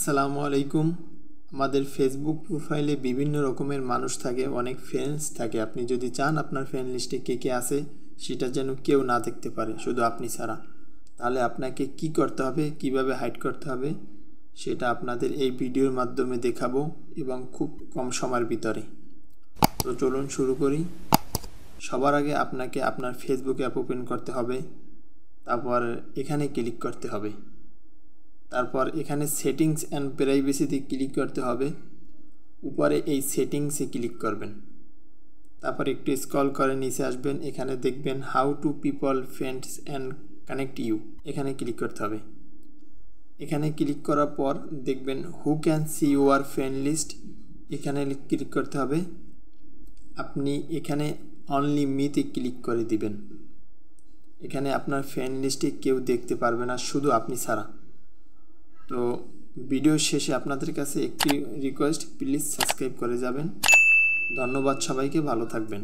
আসসালামু আলাইকুম। আমাদের ফেসবুক প্রোফাইলে বিভিন্ন রকমের মানুষ থাকে, অনেক ফ্রেন্ডস থাকে। আপনি যদি চান আপনার ফ্রেন্ড লিস্টে কে কে আছে সেটা যেন কেউ না দেখতে পারে, শুধু আপনি ছাড়া, তাহলে আপনাকে কি করতে হবে, কিভাবে হাইড করতে হবে সেটা আপনাদের এই ভিডিওর মাধ্যমে দেখাবো এবং খুব কম সময়ের ভিতরে। তো চলুন শুরু করি। সবার আগে আপনাকে আপনার ফেসবুক অ্যাপ ওপেন করতে হবে, তারপর এখানে ক্লিক করতে হবে, তারপর এখানে সেটিংস অ্যান্ড প্রাইভেসিতে ক্লিক করতে হবে। উপরে এই সেটিংসে ক্লিক করবেন, তারপর একটু স্ক্রল করে নিচে আসবেন, এখানে দেখবেন how to people friends and connect you, এখানে ক্লিক করতে হবে। এখানে ক্লিক করার পর দেখবেন who can see your friend list, এখানে ক্লিক করতে হবে। আপনি এখানে অনলি মিতে ক্লিক করে দিবেন। এখানে আপনার ফ্রেন্ড লিস্টে কেউ দেখতে পারবে না, শুধু আপনি ছাড়া। তো ভিডিও শেষে আপনাদের কাছে একটি রিকোয়েস্ট, প্লিজ সাবস্ক্রাইব করে যাবেন। ধন্যবাদ সবাইকে, ভালো থাকবেন।